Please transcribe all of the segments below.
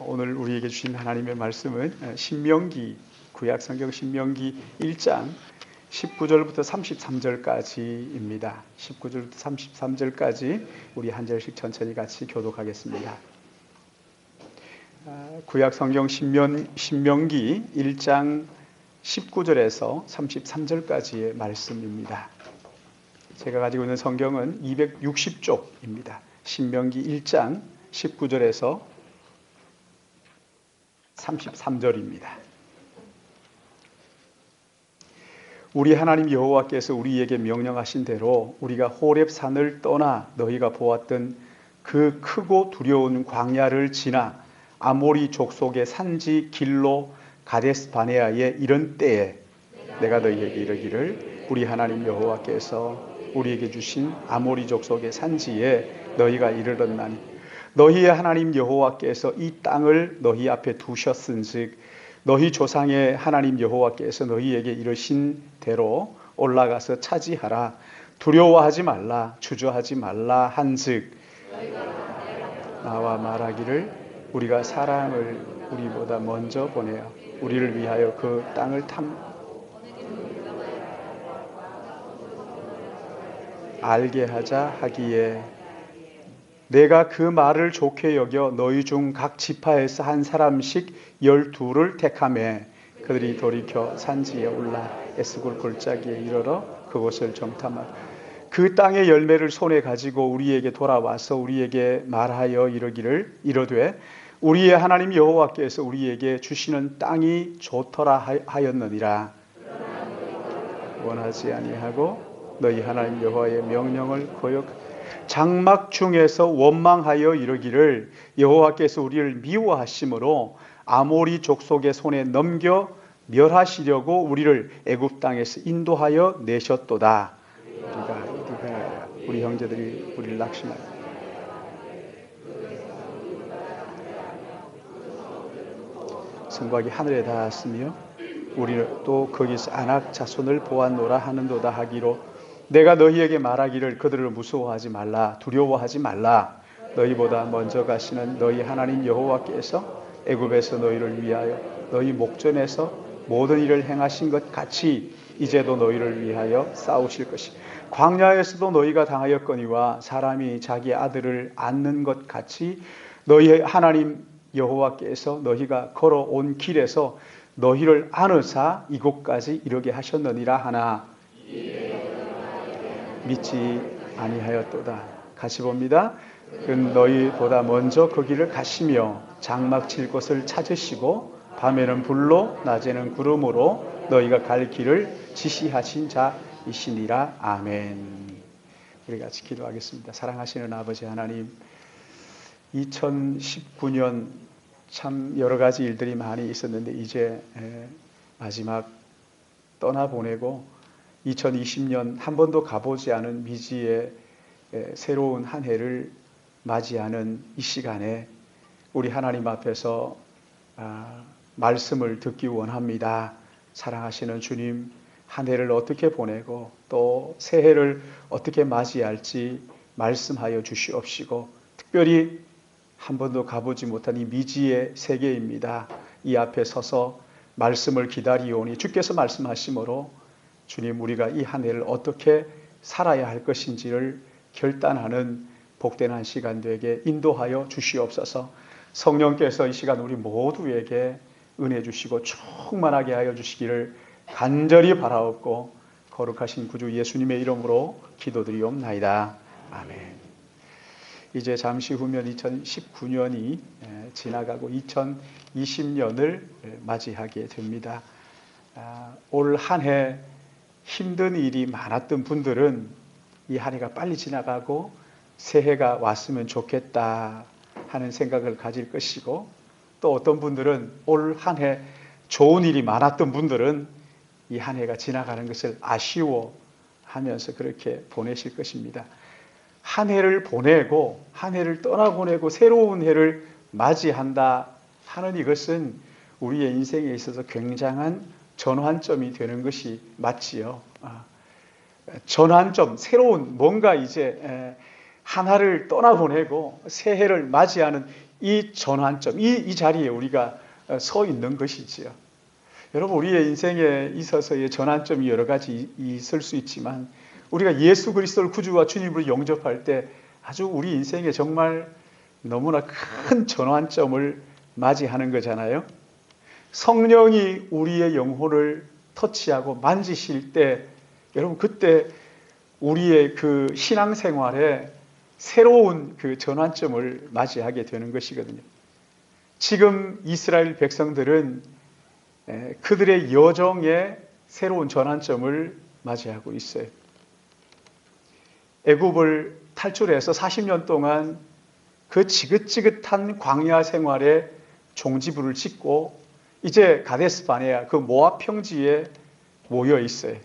오늘 우리에게 주신 하나님의 말씀은 신명기, 구약성경 신명기 1장 19절부터 33절까지입니다. 19절부터 33절까지 우리 한 절씩 천천히 같이 교독하겠습니다. 구약성경 신명기 1장 19절에서 33절까지의 말씀입니다. 제가 가지고 있는 성경은 260쪽입니다. 신명기 1장 19절에서 33절입니다. 우리 하나님 여호와께서 우리에게 명령하신 대로 우리가 호렙산을 떠나 너희가 보았던 그 크고 두려운 광야를 지나 아모리 족속의 산지 길로 가데스 바네아에 이른 때에 내가 너희에게 이르기를 우리 하나님 여호와께서 우리에게 주신 아모리 족속의 산지에 너희가 이르렀나니 너희의 하나님 여호와께서 이 땅을 너희 앞에 두셨은즉 너희 조상의 하나님 여호와께서 너희에게 이르신 대로 올라가서 차지하라. 두려워하지 말라, 주저하지 말라 한즉 나와 말하기를 우리가 사람을 우리보다 먼저 보내어 우리를 위하여 그 땅을 알게 하자 하기에 내가 그 말을 좋게 여겨 너희 중 각 지파에서 한 사람씩 12를 택하매 그들이 돌이켜 산지에 올라 에스골 골짜기에 이르러 그곳을 정탐하라. 그 땅의 열매를 손에 가지고 우리에게 돌아와서 우리에게 말하여 이르되 우리의 하나님 여호와께서 우리에게 주시는 땅이 좋더라 하였느니라. 원하지 아니하고 너희 하나님 여호와의 명령을 장막 중에서 원망하여 이르기를 여호와께서 우리를 미워하심으로 아모리 족속의 손에 넘겨 멸하시려고 우리를 애굽 땅에서 인도하여 내셨도다. 우리 형제들이 우리를 낙심하여 성곽이 하늘에 닿았으며 우리는 또 거기서 아낙 자손을 보았노라 하는도다 하기로 내가 너희에게 말하기를 그들을 무서워하지 말라, 두려워하지 말라. 너희보다 먼저 가시는 너희 하나님 여호와께서 애굽에서 너희를 위하여 너희 목전에서 모든 일을 행하신 것 같이 이제도 너희를 위하여 싸우실 것이 광야에서도 너희가 당하였거니와 사람이 자기 아들을 안는 것 같이 너희 하나님 여호와께서 너희가 걸어온 길에서 너희를 안으사 이곳까지 이르게 하셨느니라 하나 믿지 아니하였도다. 같이 봅니다. 너희보다 먼저 그 길을 가시며 장막 칠 곳을 찾으시고 밤에는 불로 낮에는 구름으로 너희가 갈 길을 지시하신 자이시니라. 아멘. 우리 같이 기도하겠습니다. 사랑하시는 아버지 하나님, 2019년 참 여러 가지 일들이 많이 있었는데 이제 마지막 떠나보내고 2020년 한 번도 가보지 않은 미지의 새로운 한 해를 맞이하는 이 시간에 우리 하나님 앞에서 말씀을 듣기 원합니다. 사랑하시는 주님, 한 해를 어떻게 보내고 또 새해를 어떻게 맞이할지 말씀하여 주시옵시고 특별히 한 번도 가보지 못한 이 미지의 세계입니다. 이 앞에 서서 말씀을 기다리오니 주께서 말씀하시므로 주님, 우리가 이 한 해를 어떻게 살아야 할 것인지를 결단하는 복된 한 시간 되게 인도하여 주시옵소서. 성령께서 이 시간 우리 모두에게 은혜 주시고 충만하게 하여 주시기를 간절히 바라옵고 거룩하신 구주 예수님의 이름으로 기도드리옵나이다. 아멘. 이제 잠시 후면 2019년이 지나가고 2020년을 맞이하게 됩니다. 올 한 해 힘든 일이 많았던 분들은 이 한 해가 빨리 지나가고 새해가 왔으면 좋겠다 하는 생각을 가질 것이고 또 어떤 분들은 올 한 해 좋은 일이 많았던 분들은 이 한 해가 지나가는 것을 아쉬워하면서 그렇게 보내실 것입니다. 한 해를 보내고 한 해를 떠나보내고 새로운 해를 맞이한다 하는 이것은 우리의 인생에 있어서 굉장한 전환점이 되는 것이 맞지요. 전환점, 새로운 뭔가 이제 하나를 떠나보내고 새해를 맞이하는 이 전환점, 이 자리에 우리가 서 있는 것이지요. 여러분, 우리의 인생에 있어서의 전환점이 여러 가지 있을 수 있지만 우리가 예수 그리스도를 구주와 주님으로 영접할 때 아주 우리 인생에 정말 너무나 큰 전환점을 맞이하는 거잖아요. 성령이 우리의 영혼을 터치하고 만지실 때 여러분, 그때 우리의 그 신앙생활에 새로운 그 전환점을 맞이하게 되는 것이거든요. 지금 이스라엘 백성들은 그들의 여정에 새로운 전환점을 맞이하고 있어요. 애굽을 탈출해서 40년 동안 그 지긋지긋한 광야 생활에 종지부를 짓고 이제 가데스 바네아 그 모압 평지에 모여 있어요.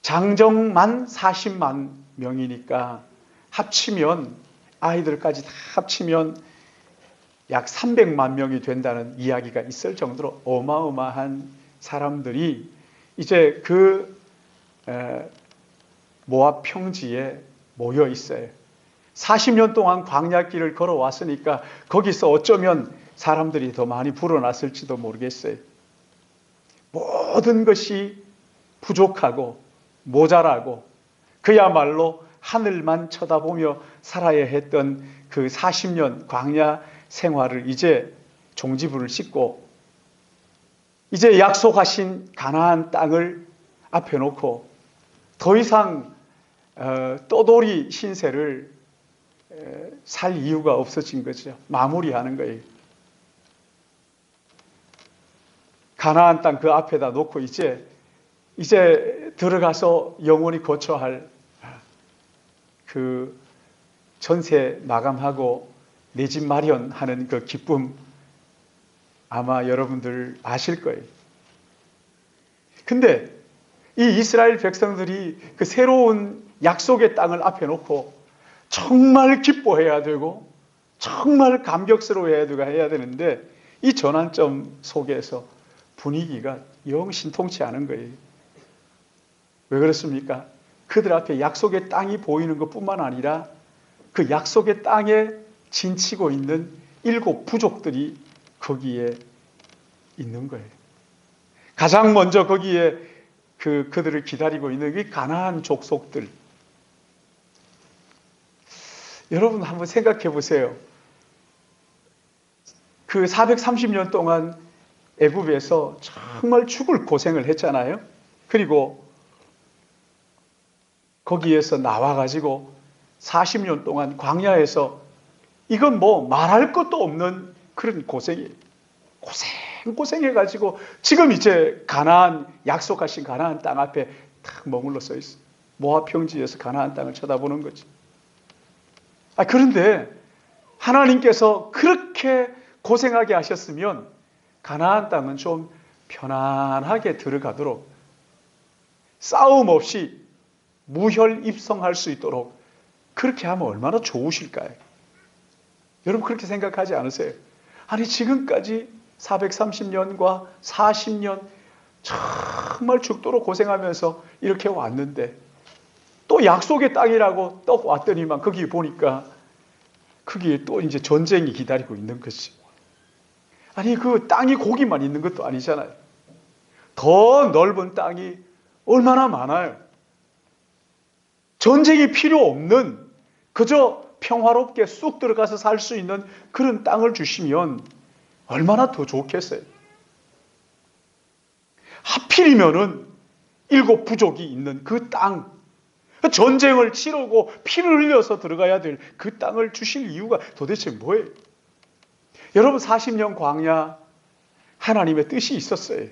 장정만 40만 명이니까 합치면 아이들까지 다 합치면 약 300만 명이 된다는 이야기가 있을 정도로 어마어마한 사람들이 이제 그 모압 평지에 모여 있어요. 40년 동안 광야길을 걸어왔으니까 거기서 어쩌면 사람들이 더 많이 불어났을지도 모르겠어요. 모든 것이 부족하고 모자라고 그야말로 하늘만 쳐다보며 살아야 했던 그 40년 광야 생활을 이제 종지부를 싣고 이제 약속하신 가나안 땅을 앞에 놓고 더 이상 떠돌이 신세를 살 이유가 없어진 거죠. 마무리하는 거예요. 가나안 땅 그 앞에다 놓고 이제 들어가서 영원히 거처할 그 전세 마감하고 내 집 마련하는 그 기쁨 아마 여러분들 아실 거예요. 근데 이 이스라엘 백성들이 그 새로운 약속의 땅을 앞에 놓고 정말 기뻐해야 되고 정말 감격스러워해야 되고 해야 되는데 이 전환점 속에서 분위기가 영 신통치 않은 거예요. 왜 그렇습니까? 그들 앞에 약속의 땅이 보이는 것뿐만 아니라 그 약속의 땅에 진치고 있는 7 부족들이 거기에 있는 거예요. 가장 먼저 거기에 그들을 기다리고 있는 이 가나안 족속들. 여러분 한번 생각해 보세요. 그 430년 동안 애굽에서 정말 죽을 고생을 했잖아요. 그리고 거기에서 나와가지고 40년 동안 광야에서 이건 뭐 말할 것도 없는 그런 고생이에요. 고생해가지고 지금 이제 가나안, 약속하신 가나안 땅 앞에 탁 머물러 서 있어요. 모압 평지에서 가나안 땅을 쳐다보는 거지. 그런데 하나님께서 그렇게 고생하게 하셨으면 가나안 땅은 좀 편안하게 들어가도록 싸움 없이 무혈입성할 수 있도록 그렇게 하면 얼마나 좋으실까요? 여러분 그렇게 생각하지 않으세요? 아니 지금까지 430년과 40년 정말 죽도록 고생하면서 이렇게 왔는데 또 약속의 땅이라고 또 왔더니만 거기 보니까 거기에 또 이제 전쟁이 기다리고 있는 것이. 아니 그 땅이 고기만 있는 것도 아니잖아요. 더 넓은 땅이 얼마나 많아요. 전쟁이 필요 없는 그저 평화롭게 쑥 들어가서 살 수 있는 그런 땅을 주시면 얼마나 더 좋겠어요. 하필이면은 7 부족이 있는 그 땅, 전쟁을 치르고 피를 흘려서 들어가야 될 그 땅을 주실 이유가 도대체 뭐예요? 여러분 40년 광야 하나님의 뜻이 있었어요.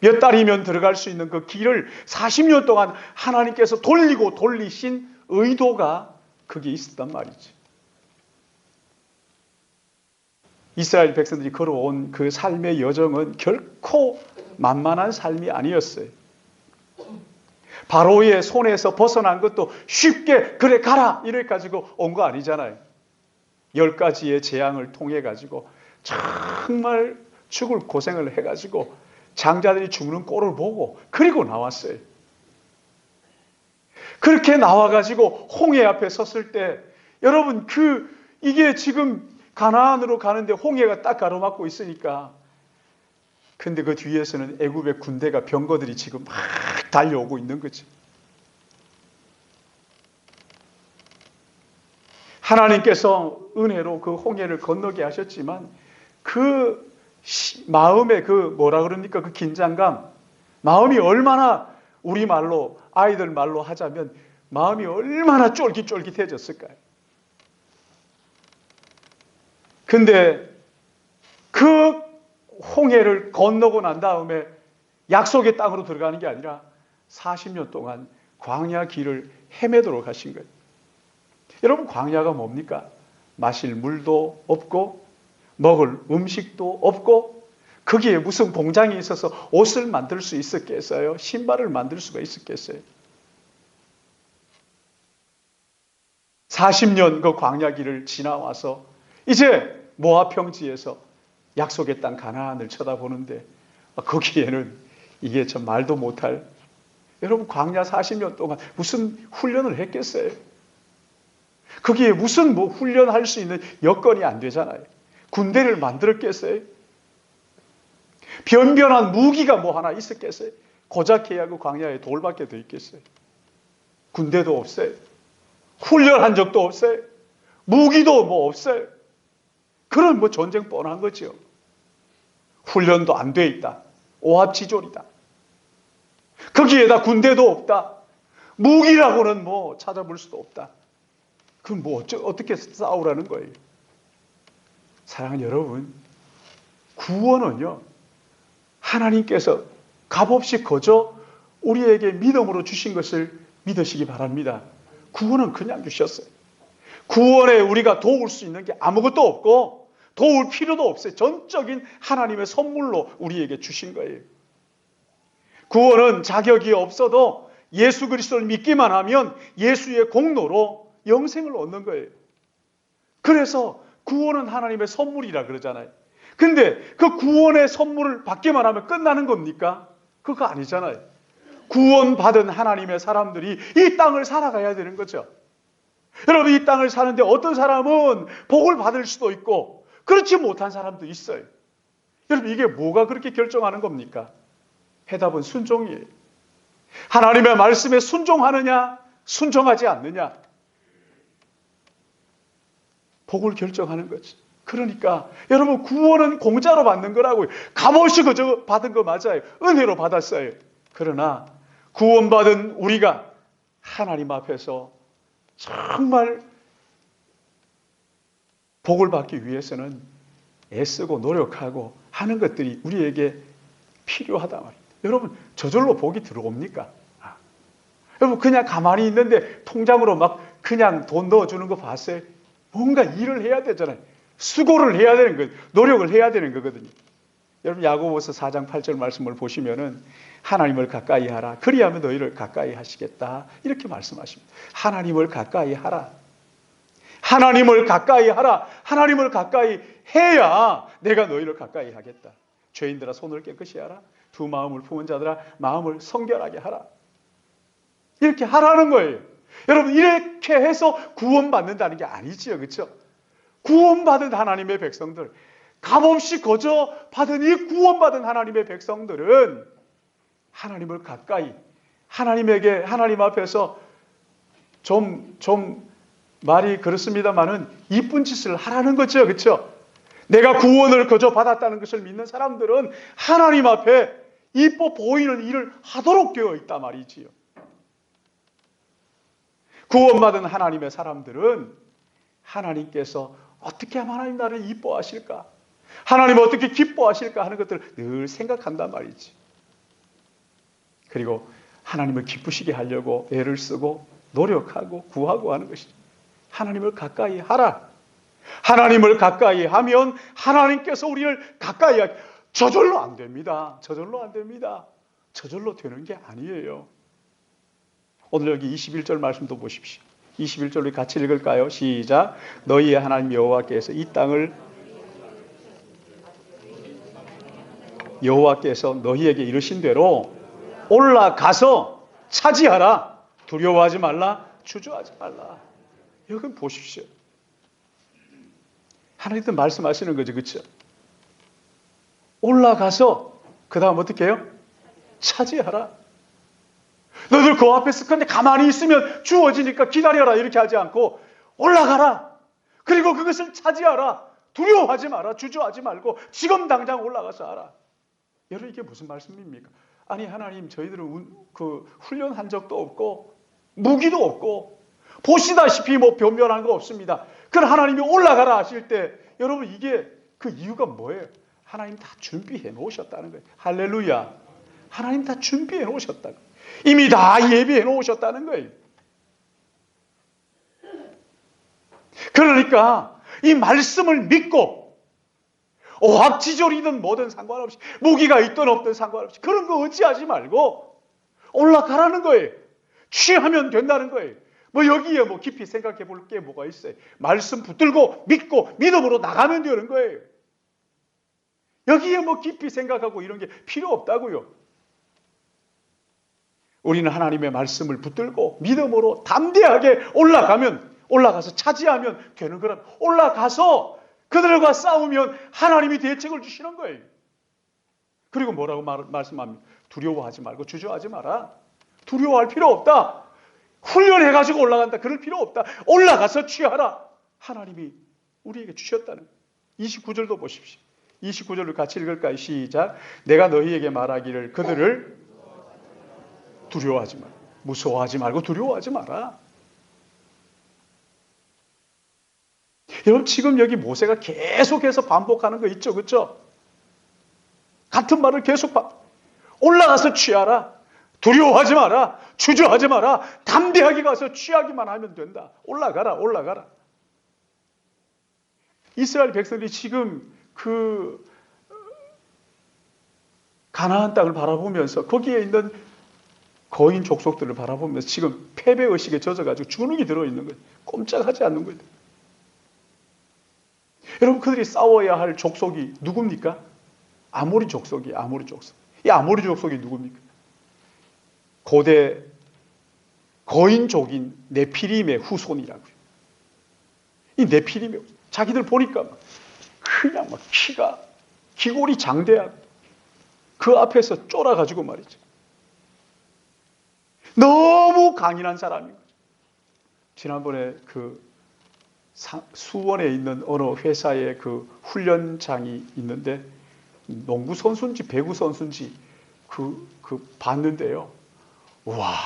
몇 달이면 들어갈 수 있는 그 길을 40년 동안 하나님께서 돌리고 돌리신 의도가 그게 있었단 말이죠. 이스라엘 백성들이 걸어온 그 삶의 여정은 결코 만만한 삶이 아니었어요. 바로의 손에서 벗어난 것도 쉽게 그래 가라 이래 가지고 온 거 아니잖아요. 10가지의 재앙을 통해 가지고 정말 죽을 고생을 해가지고 장자들이 죽는 꼴을 보고 그리고 나왔어요. 그렇게 나와가지고 홍해 앞에 섰을 때 여러분 그 이게 지금 가나안으로 가는데 홍해가 딱 가로막고 있으니까. 근데 그 뒤에서는 애굽의 군대가 병거들이 지금 막 달려오고 있는 거죠. 하나님께서 은혜로 그 홍해를 건너게 하셨지만 그 마음의 그 뭐라 그럽니까? 그 긴장감, 마음이 얼마나 우리말로 아이들 말로 하자면 마음이 얼마나 쫄깃쫄깃해졌을까요? 근데 그 홍해를 건너고 난 다음에 약속의 땅으로 들어가는 게 아니라 40년 동안 광야 길을 헤매도록 하신 거예요. 여러분, 광야가 뭡니까? 마실 물도 없고 먹을 음식도 없고 거기에 무슨 공장이 있어서 옷을 만들 수 있었겠어요? 신발을 만들 수가 있었겠어요? 40년 그 광야 길을 지나와서 이제 모압 평지에서 약속의 땅 가나안을 쳐다보는데 거기에는 이게 참 말도 못할, 여러분 광야 40년 동안 무슨 훈련을 했겠어요? 거기에 무슨 뭐 훈련할 수 있는 여건이 안 되잖아요. 군대를 만들었겠어요? 변변한 무기가 뭐 하나 있었겠어요? 고작 해야 그 광야에 돌밖에 더 있겠어요? 군대도 없어요. 훈련한 적도 없어요. 무기도 뭐 없어요. 그런 뭐 전쟁 뻔한 거죠. 훈련도 안 돼 있다. 오합지졸이다. 거기에다 군대도 없다. 무기라고는 뭐 찾아볼 수도 없다. 그럼 뭐 어떻게 싸우라는 거예요? 사랑하는 여러분, 구원은요, 하나님께서 값없이 거저 우리에게 믿음으로 주신 것을 믿으시기 바랍니다. 구원은 그냥 주셨어요. 구원에 우리가 도울 수 있는 게 아무것도 없고 도울 필요도 없어요. 전적인 하나님의 선물로 우리에게 주신 거예요. 구원은 자격이 없어도 예수 그리스도를 믿기만 하면 예수의 공로로 영생을 얻는 거예요. 그래서 구원은 하나님의 선물이라 그러잖아요. 근데 그 구원의 선물을 받기만 하면 끝나는 겁니까? 그거 아니잖아요. 구원받은 하나님의 사람들이 이 땅을 살아가야 되는 거죠. 여러분, 이 땅을 사는데 어떤 사람은 복을 받을 수도 있고 그렇지 못한 사람도 있어요. 여러분, 이게 뭐가 그렇게 결정하는 겁니까? 해답은 순종이에요. 하나님의 말씀에 순종하느냐, 순종하지 않느냐, 복을 결정하는 거지. 그러니까 여러분, 구원은 공짜로 받는 거라고요. 값없이 그저 받은 거 맞아요. 은혜로 받았어요. 그러나 구원받은 우리가 하나님 앞에서 정말 복을 받기 위해서는 애쓰고 노력하고 하는 것들이 우리에게 필요하단 말입니다. 여러분, 저절로 복이 들어옵니까? 여러분, 그냥 가만히 있는데 통장으로 막 그냥 돈 넣어주는 거 봤어요? 뭔가 일을 해야 되잖아요. 수고를 해야 되는 거예요. 노력을 해야 되는 거거든요. 여러분, 야고보서 4장 8절 말씀을 보시면은 하나님을 가까이 하라. 그리하면 너희를 가까이 하시겠다. 이렇게 말씀하십니다. 하나님을 가까이 하라. 하나님을 가까이 하라. 하나님을 가까이 해야 내가 너희를 가까이 하겠다. 죄인들아, 손을 깨끗이 하라. 두 마음을 품은 자들아, 마음을 성결하게 하라. 이렇게 하라는 거예요. 여러분, 이렇게 해서 구원받는다는 게 아니지요. 그렇죠? 구원받은 하나님의 백성들, 값없이 거저 받은 이 구원받은 하나님의 백성들은 하나님을 가까이, 하나님에게, 하나님 앞에서 좀 말이 그렇습니다만은 이쁜 짓을 하라는 거죠. 그렇죠? 내가 구원을 거저 받았다는 것을 믿는 사람들은 하나님 앞에 이뻐 보이는 일을 하도록 되어 있단 말이지요. 구원받은 하나님의 사람들은 하나님께서 어떻게 하면 하나님 나를 이뻐하실까? 하나님 어떻게 기뻐하실까 하는 것들을 늘 생각한단 말이지. 그리고 하나님을 기쁘시게 하려고 애를 쓰고 노력하고 구하고 하는 것이죠. 하나님을 가까이 하라. 하나님을 가까이 하면 하나님께서 우리를 가까이 하게. 저절로 안 됩니다. 저절로 안 됩니다. 저절로 되는 게 아니에요. 오늘 여기 21절 말씀도 보십시오. 21절로 같이 읽을까요? 시작. 너희의 하나님 여호와께서 이 땅을, 여호와께서 너희에게 이르신 대로 올라가서 차지하라. 두려워하지 말라. 주저하지 말라. 여기 보십시오. 하나님도 말씀하시는 거죠. 그렇죠? 올라가서 그 다음 어떻게 해요? 차지하라. 너들 그 앞에 있을 건데 가만히 있으면 주어지니까 기다려라 이렇게 하지 않고 올라가라. 그리고 그것을 차지하라. 두려워하지 마라. 주저하지 말고 지금 당장 올라가서 하라. 여러분 이게 무슨 말씀입니까? 아니 하나님 저희들은 그 훈련한 적도 없고 무기도 없고 보시다시피 뭐 변변한 거 없습니다. 그럼 하나님이 올라가라 하실 때 여러분 이게 그 이유가 뭐예요? 하나님 다 준비해 놓으셨다는 거예요. 할렐루야. 하나님 다 준비해 놓으셨다. 이미 다 예비해 놓으셨다는 거예요. 그러니까 이 말씀을 믿고 오합지졸이든 뭐든 상관없이 무기가 있든 없든 상관없이 그런 거 의지하지 말고 올라가라는 거예요. 취하면 된다는 거예요. 뭐 여기에 뭐 깊이 생각해 볼 게 뭐가 있어요. 말씀 붙들고 믿고 믿음으로 나가면 되는 거예요. 여기에 뭐 깊이 생각하고 이런 게 필요 없다고요. 우리는 하나님의 말씀을 붙들고 믿음으로 담대하게 올라가서 차지하면 되는 거라. 올라가서 그들과 싸우면 하나님이 대책을 주시는 거예요. 그리고 뭐라고 말씀합니까? 두려워하지 말고 주저하지 마라. 두려워할 필요 없다. 훈련해가지고 올라간다. 그럴 필요 없다. 올라가서 취하라. 하나님이 우리에게 주셨다는 거예요. 29절도 보십시오. 29절을 같이 읽을까요? 시작. 내가 너희에게 말하기를 그들을 두려워하지 마라. 무서워하지 말고 두려워하지 마라. 여러분 지금 여기 모세가 계속해서 반복하는 거 있죠. 그렇죠? 같은 말을 계속 올라가서 취하라. 두려워하지 마라. 주저하지 마라. 담대하게 가서 취하기만 하면 된다. 올라가라. 이스라엘 백성들이 지금 그 가나안 땅을 바라보면서 거기에 있는 거인 족속들을 바라보면서 지금 패배의식에 젖어가지고 주눅이 들어있는 거예요. 꼼짝하지 않는 거예요. 여러분 그들이 싸워야 할 족속이 누굽니까? 아모리 족속이에요. 아모리 족속. 이 아모리 족속이 누굽니까? 고대 거인족인 네피림의 후손이라고요. 이 네피림의 자기들 보니까 그냥 막 기골이 장대하고 그 앞에서 쫄아가지고 말이죠. 너무 강인한 사람인 거죠. 지난번에 그 수원에 있는 어느 회사의 그 훈련장이 있는데 농구 선수인지 배구 선수인지 그 봤는데요. 와,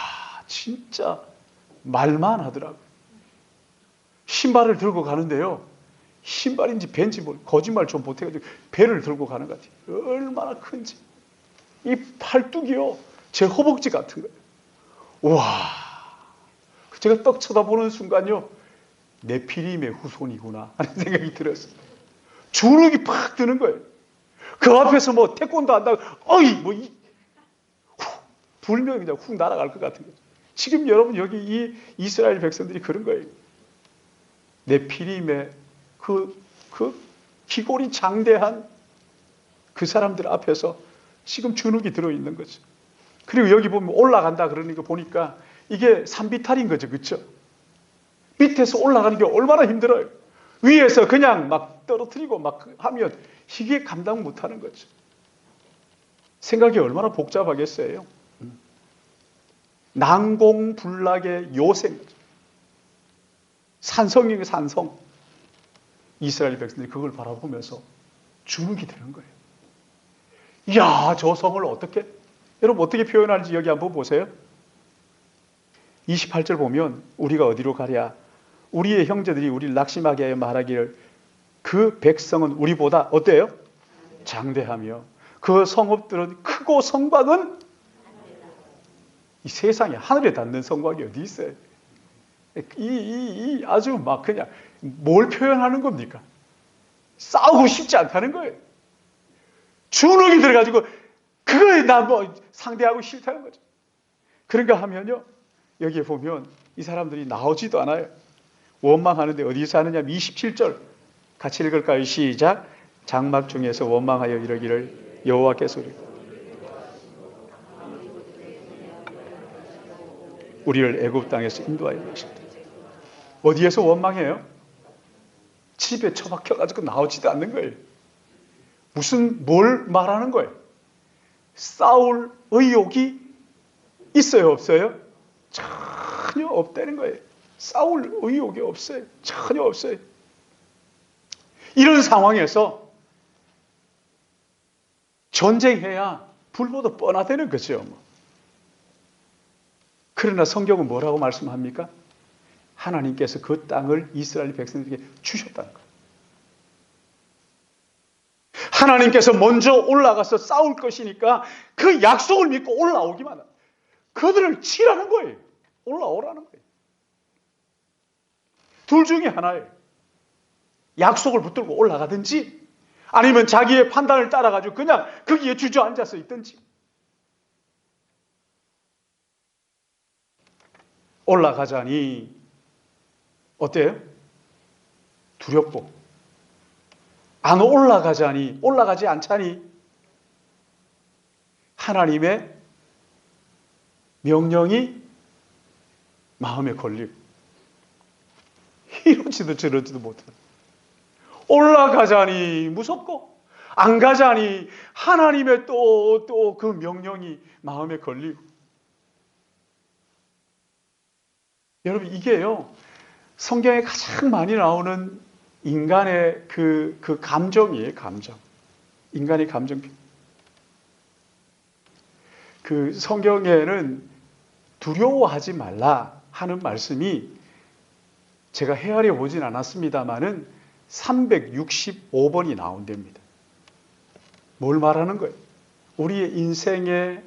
진짜 말만 하더라고요. 신발을 들고 가는데요. 신발인지 벤지 거짓말 좀 못해가지고 배를 들고 가는 것 같아요. 얼마나 큰지. 이 팔뚝이요. 제 허벅지 같은 거예요. 와, 제가 떡 쳐다보는 순간요. 네피림의 후손이구나 하는 생각이 들었어요. 주눅이 팍 드는 거예요. 그 앞에서 뭐 태권도 한다고 불면 그냥 훅 날아갈 것 같은 거죠. 지금 여러분 여기 이 이스라엘 백성들이 그런 거예요. 네피림의 그 기골이 장대한 그 사람들 앞에서 지금 주눅이 들어있는 거죠. 그리고 여기 보면 올라간다 그러는 거 보니까 이게 산비탈인 거죠. 그렇죠? 밑에서 올라가는 게 얼마나 힘들어요. 위에서 그냥 막 떨어뜨리고 막 하면 이게 감당 못하는 거죠. 생각이 얼마나 복잡하겠어요. 난공불락의 요생. 산성이에요. 산성. 이스라엘 백성들이 그걸 바라보면서 주눅이 드는 거예요. 이야, 저 성을 어떻게 여러분 어떻게 표현하는지 여기 한번 보세요. 28절 보면 우리가 어디로 가랴? 우리의 형제들이 우리를 낙심하게 하여 말하기를 그 백성은 우리보다 어때요? 장대하며 그 성읍들은 크고 성곽은 이 세상에 하늘에 닿는 성곽이 어디 있어요? 이 아주 막 그냥 뭘 표현하는 겁니까? 싸우고 싶지 않다는 거예요. 주눅이 들어가지고 그거에 나 뭐 상대하고 싫다는 거죠. 그런가 하면요. 여기에 보면 이 사람들이 나오지도 않아요. 원망하는데 어디서 하느냐? 27절 같이 읽을까요? 시작. 장막 중에서 원망하여 이러기를 여호와께서 우리를 애굽 땅에서 인도하여 내셨다. 어디에서 원망해요? 집에 처박혀가지고 나오지도 않는 거예요. 뭘 말하는 거예요? 싸울 의욕이 있어요, 없어요? 전혀 없다는 거예요. 싸울 의욕이 없어요. 전혀 없어요. 이런 상황에서 전쟁해야 불보듯 뻔하다는 거죠. 그러나 성경은 뭐라고 말씀합니까? 하나님께서 그 땅을 이스라엘 백성들에게 주셨다는 거예요. 하나님께서 먼저 올라가서 싸울 것이니까 그 약속을 믿고 올라오기만 합니다. 그들을 치라는 거예요. 올라오라는 거예요. 둘 중에 하나예요. 약속을 붙들고 올라가든지 아니면 자기의 판단을 따라가지고 그냥 거기에 주저앉아서 있든지. 올라가자니 어때요? 두렵고 안 올라가자니 올라가지 않자니 하나님의 명령이 마음에 걸리고 이러지도 저러지도 못하는 올라가자니 무섭고 안 가자니 하나님의 또 그 명령이 마음에 걸리고 여러분 이게요 성경에 가장 많이 나오는 인간의 그 감정이에요. 감정. 인간의 감정. 그 성경에는 두려워하지 말라 하는 말씀이 제가 헤아려 보진 않았습니다만은 365번이 나온답니다. 뭘 말하는 거예요? 우리의 인생의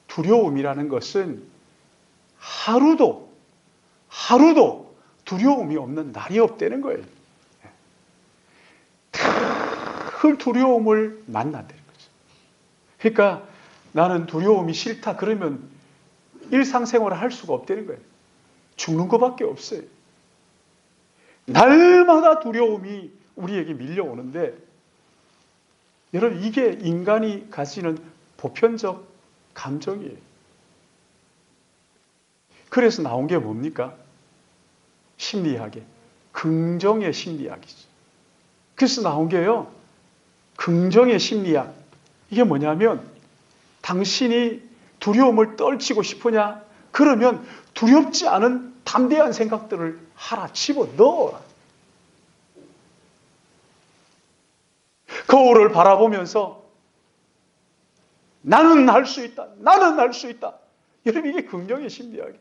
두려움이라는 것은 하루도 두려움이 없는 날이 없다는 거예요. 그 두려움을 만난다는 거죠. 그러니까 나는 두려움이 싫다 그러면 일상생활을 할 수가 없다는 거예요. 죽는 것밖에 없어요. 날마다 두려움이 우리에게 밀려오는데 여러분 이게 인간이 가지는 보편적 감정이에요. 그래서 나온 게 뭡니까? 심리학에 긍정의 심리학이죠. 그래서 나온 게요. 긍정의 심리학. 이게 뭐냐면 당신이 두려움을 떨치고 싶으냐? 그러면 두렵지 않은 담대한 생각들을 하나 집어넣어라. 거울을 바라보면서 나는 할 수 있다. 나는 할 수 있다. 여러분 이게 긍정의 심리학이에요.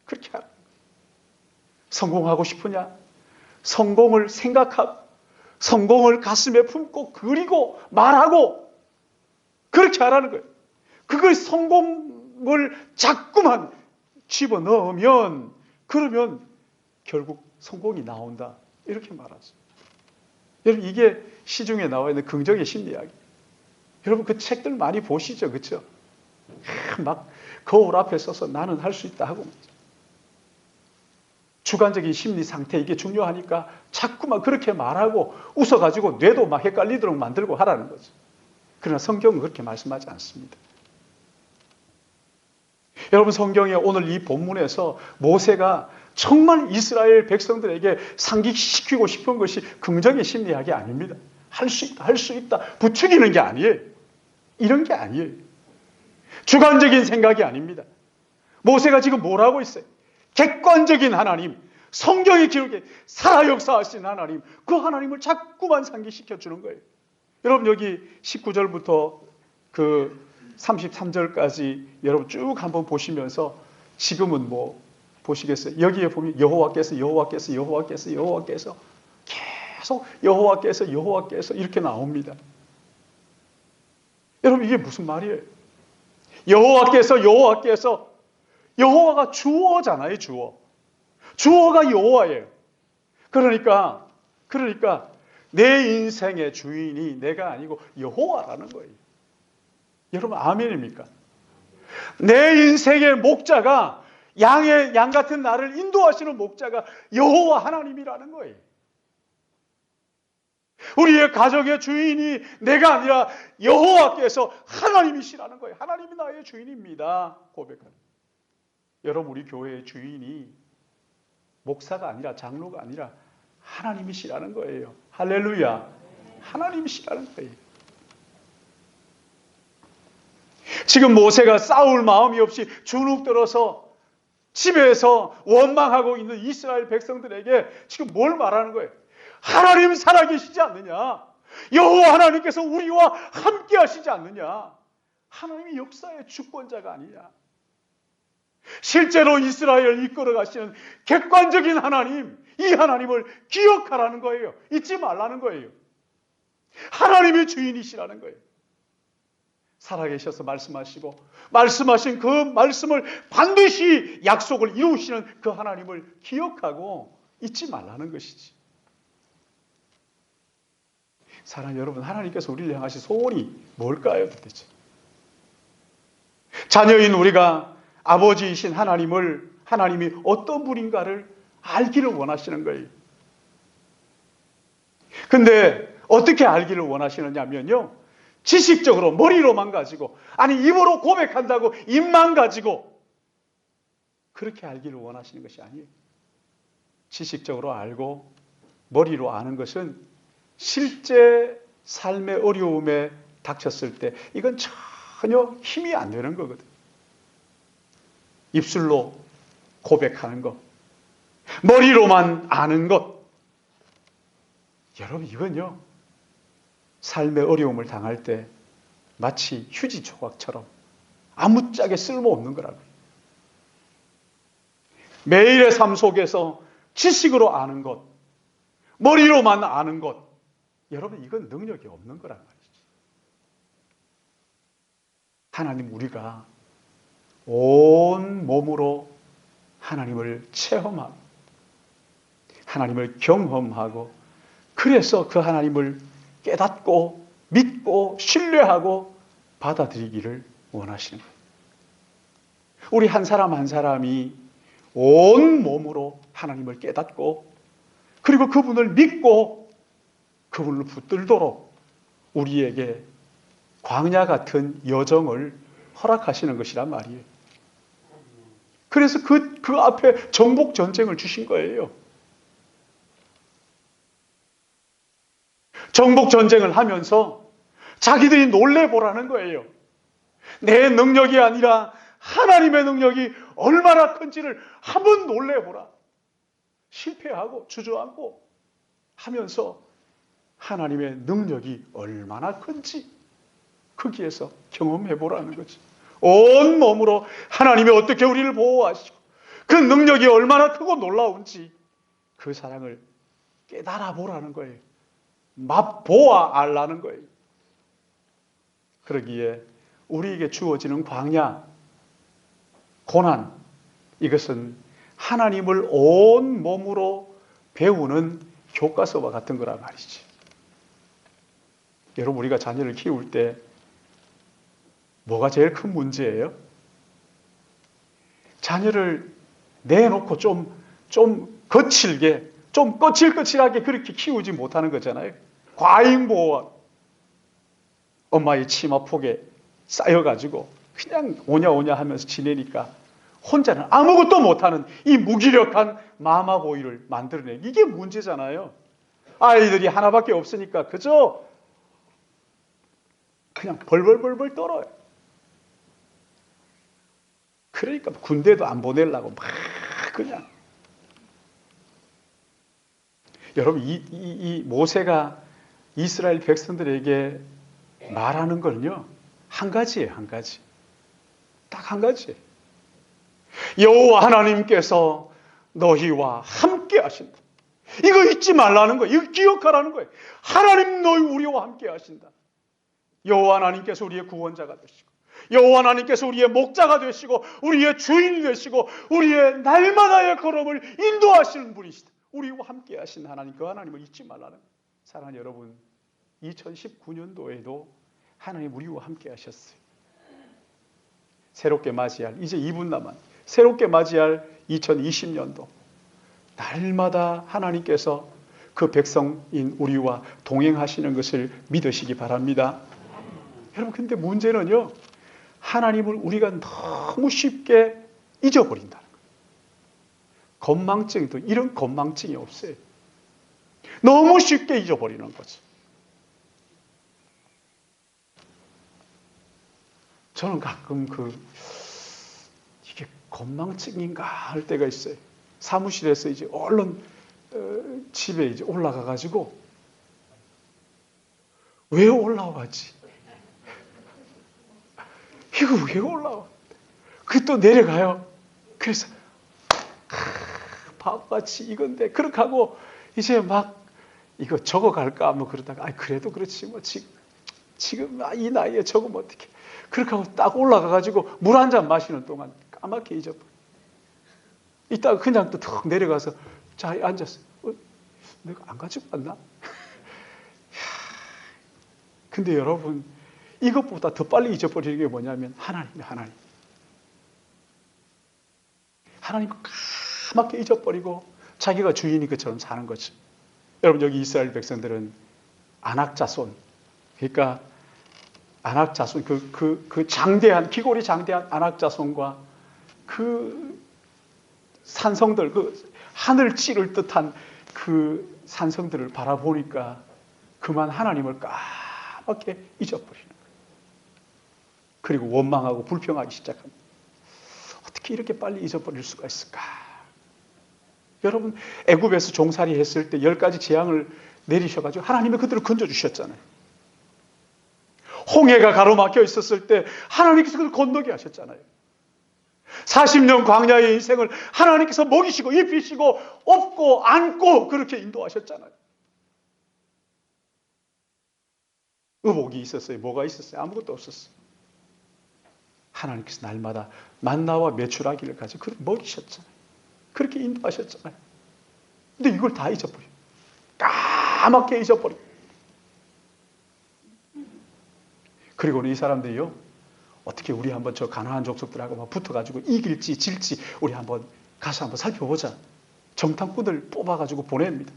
그렇게 하라. 성공하고 싶으냐? 성공을 생각하고 성공을 가슴에 품고 그리고 말하고 그렇게 하라는 거예요. 그걸 성공을 자꾸만 집어넣으면 그러면 결국 성공이 나온다. 이렇게 말하죠. 여러분 이게 시중에 나와 있는 긍정의 심리학이에요. 여러분 그 책들 많이 보시죠. 그렇죠? 막 거울 앞에 서서 나는 할 수 있다 하고 주관적인 심리 상태 이게 중요하니까 자꾸만 그렇게 말하고 웃어가지고 뇌도 막 헷갈리도록 만들고 하라는 거죠. 그러나 성경은 그렇게 말씀하지 않습니다. 여러분 성경에 오늘 이 본문에서 모세가 정말 이스라엘 백성들에게 상기시키고 싶은 것이 긍정의 심리학이 아닙니다. 할 수 있다, 할 수 있다 부추기는 게 아니에요. 이런 게 아니에요. 주관적인 생각이 아닙니다. 모세가 지금 뭘 하고 있어요? 객관적인 하나님, 성경의 기록에 살아 역사하신 하나님, 그 하나님을 자꾸만 상기시켜 주는 거예요. 여러분 여기 19절부터 그 33절까지 여러분 쭉 한번 보시면서 지금은 뭐 보시겠어요? 여기에 보면 여호와께서 계속 여호와께서 이렇게 나옵니다. 여러분 이게 무슨 말이에요? 여호와가 주어잖아요. 주어가 여호와예요. 그러니까 내 인생의 주인이 내가 아니고 여호와라는 거예요. 여러분 아멘입니까? 내 인생의 목자가 양 같은 나를 인도하시는 목자가 여호와 하나님이라는 거예요. 우리의 가정의 주인이 내가 아니라 여호와께서 하나님이시라는 거예요. 하나님이 나의 주인입니다. 고백하는. 여러분 우리 교회의 주인이 목사가 아니라 장로가 아니라 하나님이시라는 거예요. 할렐루야. 하나님이시라는 거예요. 지금 모세가 싸울 마음이 없이 주눅 들어서 집에서 원망하고 있는 이스라엘 백성들에게 지금 뭘 말하는 거예요? 하나님 살아계시지 않느냐? 여호와 하나님께서 우리와 함께 하시지 않느냐? 하나님이 역사의 주권자가 아니냐? 실제로 이스라엘을 이끌어 가시는 객관적인 하나님, 이 하나님을 기억하라는 거예요. 잊지 말라는 거예요. 하나님의 주인이시라는 거예요. 살아계셔서 말씀하시고 말씀하신 그 말씀을 반드시 약속을 이루시는 그 하나님을 기억하고 잊지 말라는 것이지. 사랑하는 여러분, 하나님께서 우리를 향하신 소원이 뭘까요, 도대체? 자녀인 우리가 아버지이신 하나님이 어떤 분인가를 알기를 원하시는 거예요. 근데 어떻게 알기를 원하시느냐면요, 지식적으로 머리로만 가지고, 아니 입으로 고백한다고 입만 가지고 그렇게 알기를 원하시는 것이 아니에요. 지식적으로 알고 머리로 아는 것은 실제 삶의 어려움에 닥쳤을 때 이건 전혀 힘이 안 되는 거거든. 입술로 고백하는 것, 머리로만 아는 것. 여러분, 이건요, 삶의 어려움을 당할 때 마치 휴지 조각처럼 아무짝에 쓸모없는 거라고요. 매일의 삶 속에서 지식으로 아는 것, 머리로만 아는 것, 여러분, 이건 능력이 없는 거란 말이죠. 하나님, 우리가 온 몸으로 하나님을 체험하고 하나님을 경험하고 그래서 그 하나님을 깨닫고 믿고 신뢰하고 받아들이기를 원하시는 거예요. 우리 한 사람 한 사람이 온 몸으로 하나님을 깨닫고 그리고 그분을 믿고 그분을 붙들도록 우리에게 광야 같은 여정을 허락하시는 것이란 말이에요. 그래서 그 앞에 정복 전쟁을 주신 거예요. 정복 전쟁을 하면서 자기들이 놀래보라는 거예요. 내 능력이 아니라 하나님의 능력이 얼마나 큰지를 한번 놀래보라. 실패하고 주저앉고 하면서 하나님의 능력이 얼마나 큰지 거기에서 경험해보라는 거지. 온 몸으로 하나님이 어떻게 우리를 보호하시고 그 능력이 얼마나 크고 놀라운지 그 사랑을 깨달아 보라는 거예요. 맛보아 알라는 거예요. 그러기에 우리에게 주어지는 광야, 고난, 이것은 하나님을 온 몸으로 배우는 교과서와 같은 거란 말이지. 여러분, 우리가 자녀를 키울 때 뭐가 제일 큰 문제예요? 자녀를 내놓고 좀 거칠게, 좀 거칠거칠하게 그렇게 키우지 못하는 거잖아요. 과잉보호, 엄마의 치마폭에 쌓여가지고 그냥 오냐오냐 하면서 지내니까 혼자는 아무것도 못하는 이 무기력한 마마보이를 만들어내기, 이게 문제잖아요. 아이들이 하나밖에 없으니까 그저 그냥 벌벌벌벌 떨어요. 그러니까 군대도 안 보내려고 막 그냥. 여러분, 이 모세가 이스라엘 백성들에게 말하는 거는요, 한 가지예요, 한 가지. 딱 한 가지예요. 여호와 하나님께서 너희와 함께 하신다. 이거 잊지 말라는 거예요. 이거 기억하라는 거예요. 하나님 너희 우리와 함께 하신다. 여호와 하나님께서 우리의 구원자가 되시고 여호와 하나님께서 우리의 목자가 되시고 우리의 주인이 되시고 우리의 날마다의 걸음을 인도하시는 분이시다. 우리와 함께 하신 하나님, 그 하나님을 잊지 말라는 거예요. 사랑하는 여러분, 2019년도에도 하나님 우리와 함께 하셨어요. 새롭게 맞이할, 이제 2분 남았, 새롭게 맞이할 2020년도 날마다 하나님께서 그 백성인 우리와 동행하시는 것을 믿으시기 바랍니다. 여러분, 근데 문제는요, 하나님을 우리가 너무 쉽게 잊어버린다는 거예요. 건망증도 이런 건망증이 없어요. 너무 쉽게 잊어버리는 거지. 저는 가끔 이게 건망증인가 할 때가 있어요. 사무실에서 이제 얼른 집에 이제 올라가가지고 왜 올라와지? 이거 왜 올라와? 그 또 내려가요. 그래서 바보같이 이건데 그렇게 하고 이제 막 이거 적어갈까 뭐 그러다가 그래도 그렇지 뭐 지금 이 나이에 적으면 어떡해. 그렇게 하고 딱 올라가가지고 물 한 잔 마시는 동안 까맣게 잊어버려. 이따가 그냥 또 턱 내려가서 자리에 앉았어. 내가 안 가지고 왔나? 근데 여러분, 이것보다 더 빨리 잊어버리는 게 뭐냐면 하나님. 하나님을 까맣게 잊어버리고 자기가 주인인 것처럼 사는 거죠. 여러분, 여기 이스라엘 백성들은 안악자손, 그러니까 안악자손, 장대한, 기골이 장대한 안악자손과 그 산성들, 하늘 찌를 듯한 그 산성들을 바라보니까 그만 하나님을 까맣게 잊어버리는 거예요. 그리고 원망하고 불평하기 시작합니다. 어떻게 이렇게 빨리 잊어버릴 수가 있을까? 여러분, 애굽에서 종살이 했을 때 10가지 재앙을 내리셔가지고 하나님이 그들을 건져주셨잖아요. 홍해가 가로막혀 있었을 때 하나님께서 그걸 건너게 하셨잖아요. 40년 광야의 인생을 하나님께서 먹이시고 입히시고 업고 안고 그렇게 인도하셨잖아요. 의복이 있었어요? 뭐가 있었어요? 아무것도 없었어요. 하나님께서 날마다 만나와 메추라기를 가지고 그렇게 먹이셨잖아요. 그렇게 인도하셨잖아요. 근데 이걸 다 잊어버려요. 까맣게 잊어버려요. 그리고는 이 사람들이요, 어떻게 우리 한번 저 가나안 족속들하고 막 붙어가지고 이길지 질지 우리 한번 가서 한번 살펴보자. 정탐꾼을 뽑아가지고 보냅니다.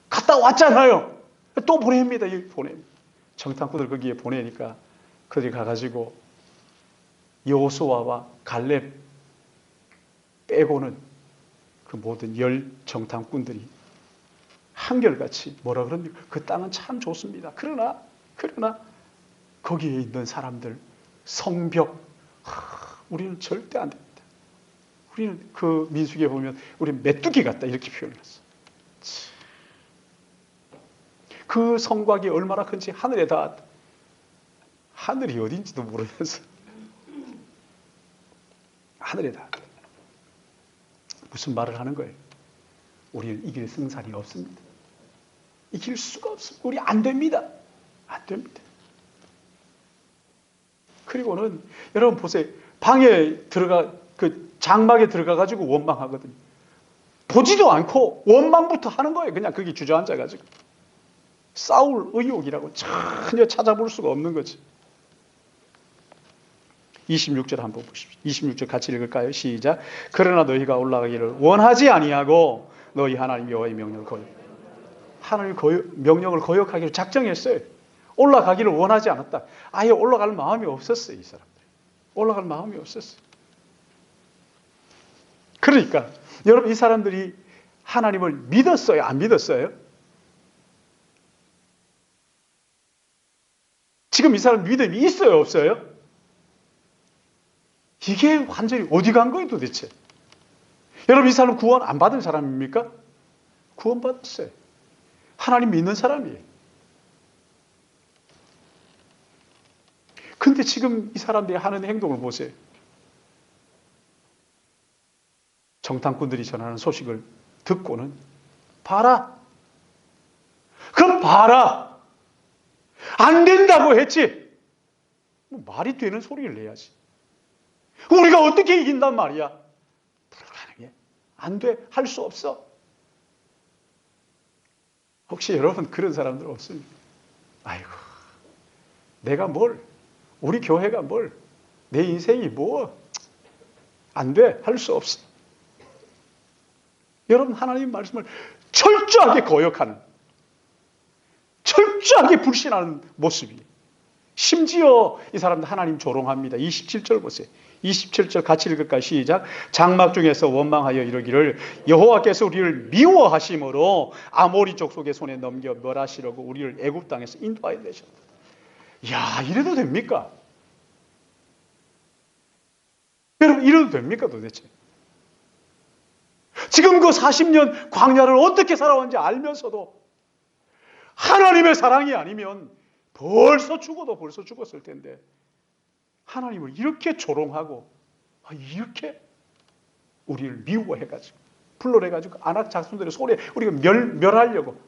갔다 왔잖아요. 또 보냅니다. 보냅니다. 정탐꾼을 거기에 보내니까 그들이 가가지고 여호수아와 갈렙 빼고는 그 모든 10 정탐꾼들이 한결같이 뭐라 그럽니까? 그 땅은 참 좋습니다. 그러나 거기에 있는 사람들 성벽, 우리는 절대 안 됩니다. 우리는 그 민수기에 보면 우리는 메뚜기 같다 이렇게 표현했어. 그 성곽이 얼마나 큰지 하늘에 닿았다. 하늘이 어딘지도 모르면서 하늘에 닿았다. 무슨 말을 하는 거예요? 우리는 이길 승산이 없습니다. 이길 수가 없습니다. 우리 안 됩니다. 안 됩니다. 그리고는 여러분 보세요. 방에 들어가 그 장막에 들어가 가지고 원망하거든요. 보지도 않고 원망부터 하는 거예요. 그냥 거기 주저앉아 가지고 싸울 의욕이라고 전혀 찾아볼 수가 없는 거지. 26절 한번 보십시오. 26절 같이 읽을까요? 시작. 그러나 너희가 올라가기를 원하지 아니하고 너희 하나님 여호와의 명령을 명령을 거역하기로 작정했어요. 올라가기를 원하지 않았다. 아예 올라갈 마음이 없었어요. 이 사람들. 올라갈 마음이 없었어요. 그러니까 여러분 이 사람들이 하나님을 믿었어요? 안 믿었어요? 지금 이 사람 믿음이 있어요? 없어요? 이게 완전히 어디 간 거예요 도대체? 여러분 이 사람 구원 안 받은 사람입니까? 구원 받았어요. 하나님 믿는 사람이에요. 근데 지금 이 사람들이 하는 행동을 보세요. 정탐꾼들이 전하는 소식을 듣고는 봐라. 그럼 봐라. 안 된다고 했지. 말이 되는 소리를 내야지. 우리가 어떻게 이긴단 말이야. 불가능해. 안 돼. 할 수 없어. 혹시 여러분 그런 사람들 없습니까? 아이고 내가 뭘, 우리 교회가 뭘, 내 인생이 뭐, 안 돼. 할 수 없어. 여러분 하나님 말씀을 철저하게 거역하는, 철저하게 불신하는 모습이. 심지어 이 사람들 하나님 조롱합니다. 27절 보세요. 27절 같이 읽을까요? 시작. 장막 중에서 원망하여 이르기를 여호와께서 우리를 미워하심으로 아모리 족속의 손에 넘겨 멸하시려고 우리를 애굽 땅에서 인도하여 내셨다. 야, 이래도 됩니까? 여러분, 이래도 됩니까 도대체? 지금 그 40년 광야를 어떻게 살아왔는지 알면서도 하나님의 사랑이 아니면 벌써 죽었을 텐데 하나님을 이렇게 조롱하고 이렇게 우리를 미워해가지고 불러내가지고 아낙 자손들의 손에 우리가 멸하려고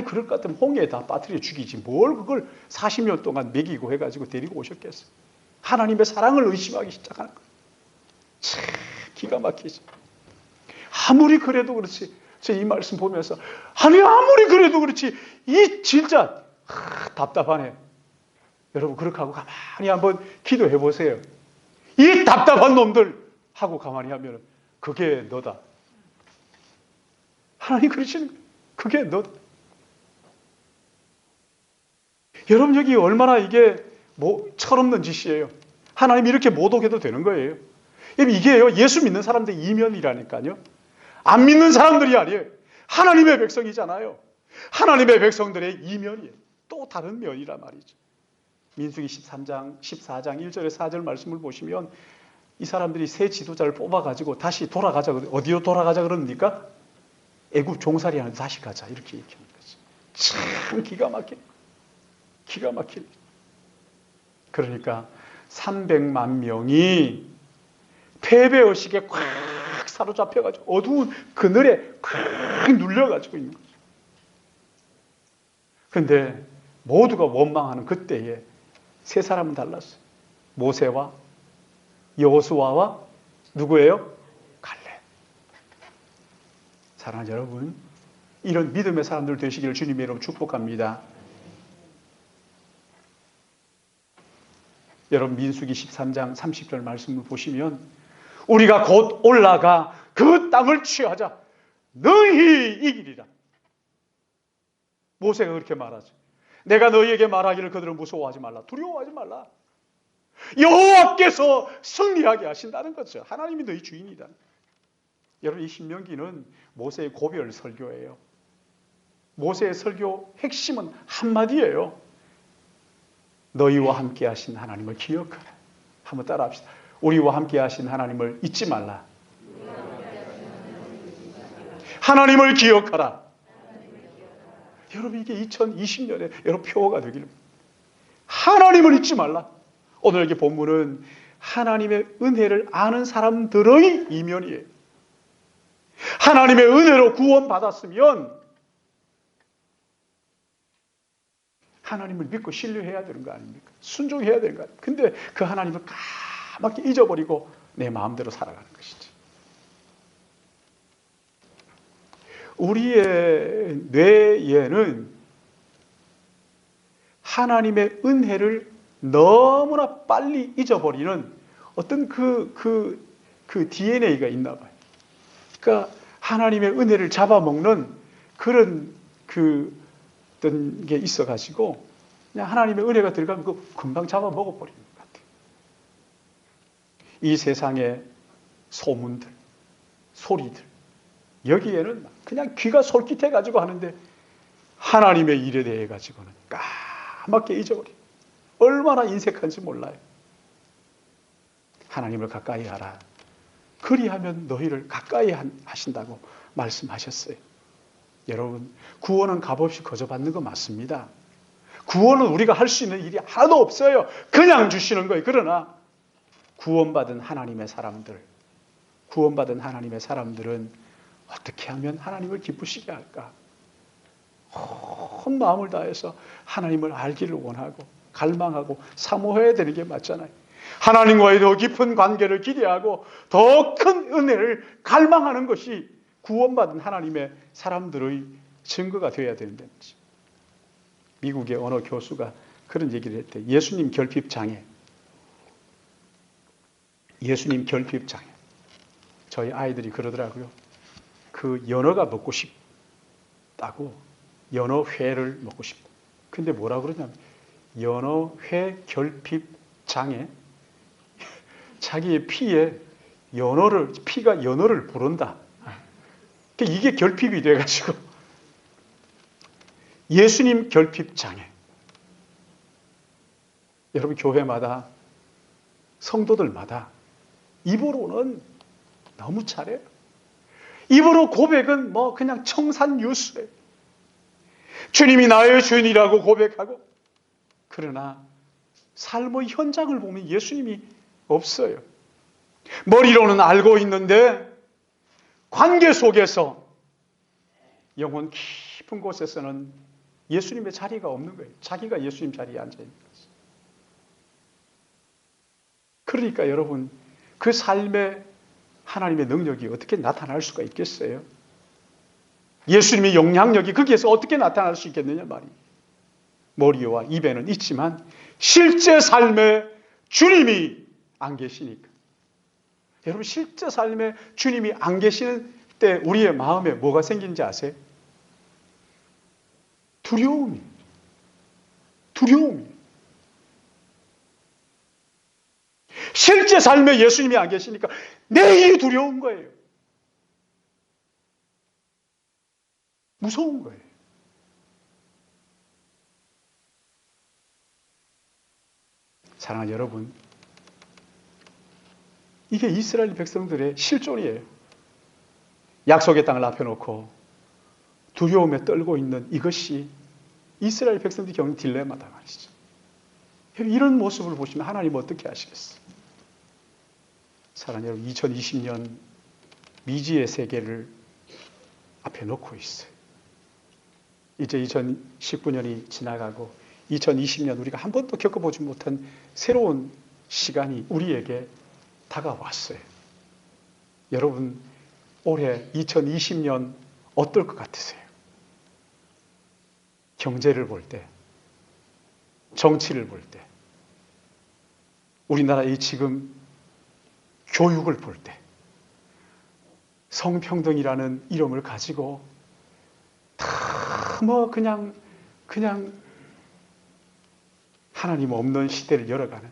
그럴 것 같으면 홍해에 다 빠뜨려 죽이지 뭘 그걸 40년 동안 먹이고 해가지고 데리고 오셨겠어. 하나님의 사랑을 의심하기 시작하는 거예요. 참 기가 막히지. 아무리 그래도 그렇지. 제가 이 말씀 보면서 아무리 그래도 그렇지 이 진짜 답답하네. 여러분 그렇게 하고 가만히 한번 기도해 보세요. 이 답답한 놈들 하고 가만히 하면 그게 너다. 하나님 그러시는 거예요. 그게 너다. 여러분 여기 얼마나 이게 철없는 짓이에요. 하나님 이렇게 모독해도 되는 거예요. 이게요 예수 믿는 사람들의 이면이라니까요. 안 믿는 사람들이 아니에요. 하나님의 백성이잖아요. 하나님의 백성들의 이면이에요. 또 다른 면이란 말이죠. 민수기 14장 1절에 4절 말씀을 보시면 이 사람들이 새 지도자를 뽑아가지고 다시 돌아가자. 어디로 돌아가자 그럽니까? 애굽 종살이하는 데 다시 가자. 이렇게 얘기하는 거죠. 참 기가 막힐. 그러니까 300만 명이 패배의식에 꽉 사로잡혀가지고 어두운 그늘에 꽉 눌려가지고 있는 거죠. 그런데 모두가 원망하는 그때에 세 사람은 달랐어요. 모세와 여호수아와 누구예요? 갈렙. 사랑하는 여러분, 이런 믿음의 사람들 되시기를 주님의 이름으로 축복합니다. 여러분 민수기 13장 30절 말씀을 보시면 우리가 곧 올라가 그 땅을 취하자. 너희 이기리라. 모세가 그렇게 말하죠. 내가 너희에게 말하기를 그들은 무서워하지 말라. 두려워하지 말라. 여호와께서 승리하게 하신다는 거죠. 하나님이 너희 주인이다. 여러분 이 신명기는 모세의 고별 설교예요. 모세의 설교 핵심은 한마디예요. 너희와 함께 하신 하나님을 기억하라. 한번 따라 합시다. 우리와 함께 하신 하나님을 잊지 말라. 하나님을 기억하라. 여러분 이게 2020년에 여러분 표어가 되기를. 하나님을 잊지 말라. 오늘 여기 본문은 하나님의 은혜를 아는 사람들의 이면이에요. 하나님의 은혜로 구원받았으면 하나님을 믿고 신뢰해야 되는 거 아닙니까? 순종해야 되는 거 아닙니까? 근데 그 하나님을 까맣게 잊어버리고 내 마음대로 살아가는 것이지. 우리의 뇌에는 하나님의 은혜를 너무나 빨리 잊어버리는 어떤 그 DNA가 있나 봐요. 그러니까 하나님의 은혜를 잡아먹는 그런 어떤 게 있어가지고 그냥 하나님의 은혜가 들어가면 그 금방 잡아먹어버리는 것 같아요. 이 세상의 소문들, 소리들 여기에는 그냥 귀가 솔깃해가지고 하는데 하나님의 일에 대해 가지고는 까맣게 잊어버려요. 얼마나 인색한지 몰라요. 하나님을 가까이 하라. 그리하면 너희를 가까이 하신다고 말씀하셨어요. 여러분 구원은 값없이 거저받는 거 맞습니다. 구원은 우리가 할 수 있는 일이 하나도 없어요. 그냥 주시는 거예요. 그러나 구원받은 하나님의 사람들은 어떻게 하면 하나님을 기쁘시게 할까? 온 마음을 다해서 하나님을 알기를 원하고 갈망하고 사모해야 되는 게 맞잖아요. 하나님과의 더 깊은 관계를 기대하고 더 큰 은혜를 갈망하는 것이 구원받은 하나님의 사람들의 증거가 되어야 되는 거지. 미국의 어느 교수가 그런 얘기를 했대. 예수님 결핍장애. 저희 아이들이 그러더라고요. 그 연어가 먹고 싶다고 연어회를 먹고 싶다. 근데 뭐라 그러냐면 연어회 결핍장애. 자기의 피가 연어를 부른다. 이게 결핍이 돼가지고 예수님 결핍장애. 여러분 교회마다 성도들마다 입으로는 너무 잘해요. 입으로 고백은 그냥 청산유수예요. 주님이 나의 주인이라고 고백하고, 그러나 삶의 현장을 보면 예수님이 없어요. 머리로는 알고 있는데 관계 속에서 영혼 깊은 곳에서는 예수님의 자리가 없는 거예요. 자기가 예수님 자리에 앉아있는 거죠. 그러니까 여러분, 그 삶에 하나님의 능력이 어떻게 나타날 수가 있겠어요? 예수님의 영향력이 거기에서 어떻게 나타날 수 있겠느냐 말이에요. 머리와 입에는 있지만 실제 삶에 주님이 안 계시니까. 여러분, 실제 삶에 주님이 안 계시는 때 우리의 마음에 뭐가 생기는지 아세요? 두려움이. 실제 삶에 예수님이 안 계시니까 내일이 두려운 거예요. 무서운 거예요. 사랑하는 여러분, 이게 이스라엘 백성들의 실존이에요. 약속의 땅을 앞에 놓고 두려움에 떨고 있는 이것이 이스라엘 백성들이 겪는 딜레마다 말이죠. 이런 모습을 보시면 하나님 어떻게 하시겠어요? 사랑하는 여러분, 2020년 미지의 세계를 앞에 놓고 있어요. 이제 2019년이 지나가고 2020년 우리가 한 번도 겪어보지 못한 새로운 시간이 우리에게 다가왔어요. 여러분, 올해 2020년 어떨 것 같으세요? 경제를 볼 때, 정치를 볼 때, 우리나라의 지금 교육을 볼 때, 성평등이라는 이름을 가지고 다 그냥 하나님 없는 시대를 열어가는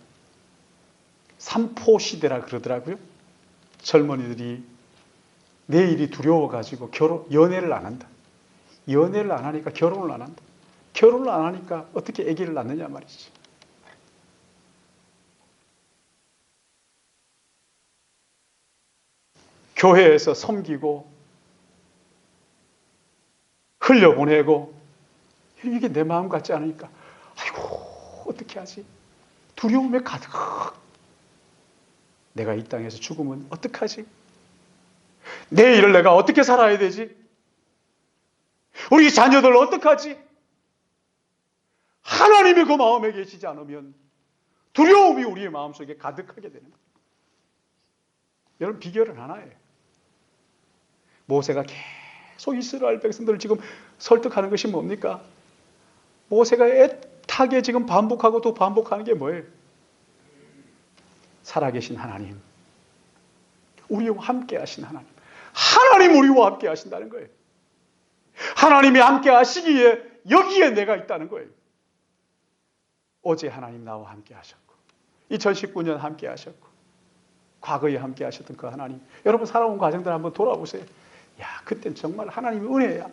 삼포 시대라 그러더라고요. 젊은이들이 내일이 두려워가지고 연애를 안 한다. 연애를 안 하니까 결혼을 안 한다. 결혼을 안 하니까 어떻게 아기를 낳느냐 말이지. 교회에서 섬기고 흘려보내고 이게 내 마음 같지 않으니까 아이고 어떻게 하지? 두려움에 가득. 내가 이 땅에서 죽으면 어떡하지? 내일을 내가 어떻게 살아야 되지? 우리 자녀들 어떡하지? 하나님이 그 마음에 계시지 않으면 두려움이 우리의 마음속에 가득하게 되는 거예요. 여러분, 비결은 하나예요. 모세가 계속 이스라엘 백성들을 지금 설득하는 것이 뭡니까? 모세가 애타게 지금 반복하고 또 반복하는 게 뭐예요? 살아계신 하나님, 우리와 함께 하신 하나님, 하나님 우리와 함께 하신다는 거예요. 하나님이 함께 하시기에 여기에 내가 있다는 거예요. 어제 하나님 나와 함께 하셨고 2019년 함께 하셨고 과거에 함께 하셨던 그 하나님, 여러분 살아온 과정들 한번 돌아보세요. 야, 그땐 정말 하나님의 은혜야.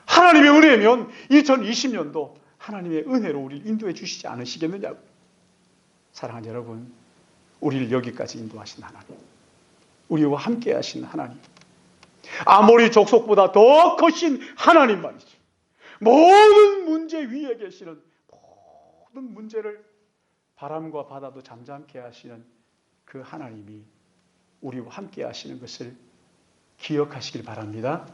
하나님의 은혜면 2020년도 하나님의 은혜로 우리를 인도해 주시지 않으시겠느냐고. 사랑하는 여러분, 우리를 여기까지 인도하신 하나님, 우리와 함께 하신 하나님, 아모리 족속보다 더 크신 하나님 말이죠. 모든 문제 위에 계시는, 모든 문제를 바람과 바다도 잠잠케 하시는 그 하나님이 우리와 함께 하시는 것을 기억하시길 바랍니다.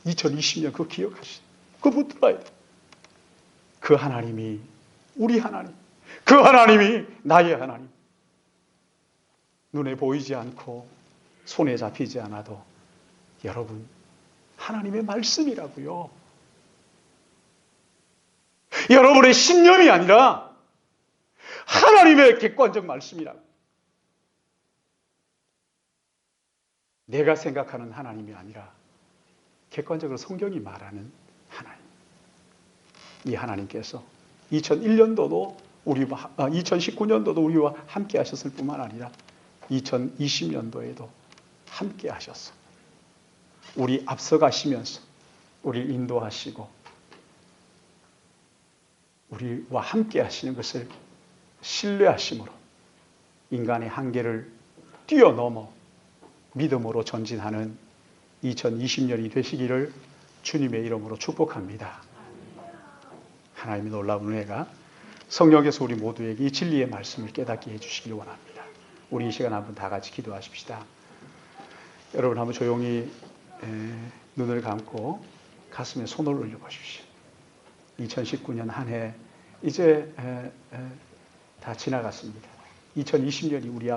2020년 그거 기억하시고 그거 붙들어야 돼. 그 하나님이 우리 하나님, 그 하나님이 나의 하나님. 눈에 보이지 않고 손에 잡히지 않아도 여러분, 하나님의 말씀이라고요. 여러분의 신념이 아니라 하나님의 객관적 말씀이라고. 내가 생각하는 하나님이 아니라 객관적으로 성경이 말하는 하나님. 이 하나님께서 2001년도도 우리와 2019년도도 우리와 함께 하셨을 뿐만 아니라 2020년도에도 함께 하셨어. 우리 앞서가시면서 우리를 인도하시고 우리와 함께 하시는 것을 신뢰하심으로 인간의 한계를 뛰어넘어 믿음으로 전진하는 2020년이 되시기를 주님의 이름으로 축복합니다. 하나님의 놀라운 은혜가 성령께서 우리 모두에게 이 진리의 말씀을 깨닫게 해주시길 원합니다. 우리 이 시간 한번 다 같이 기도하십시다. 여러분 한번 조용히 눈을 감고 가슴에 손을 올려보십시오. 2019년 한 해 이제 다 지나갔습니다. 2020년이 우리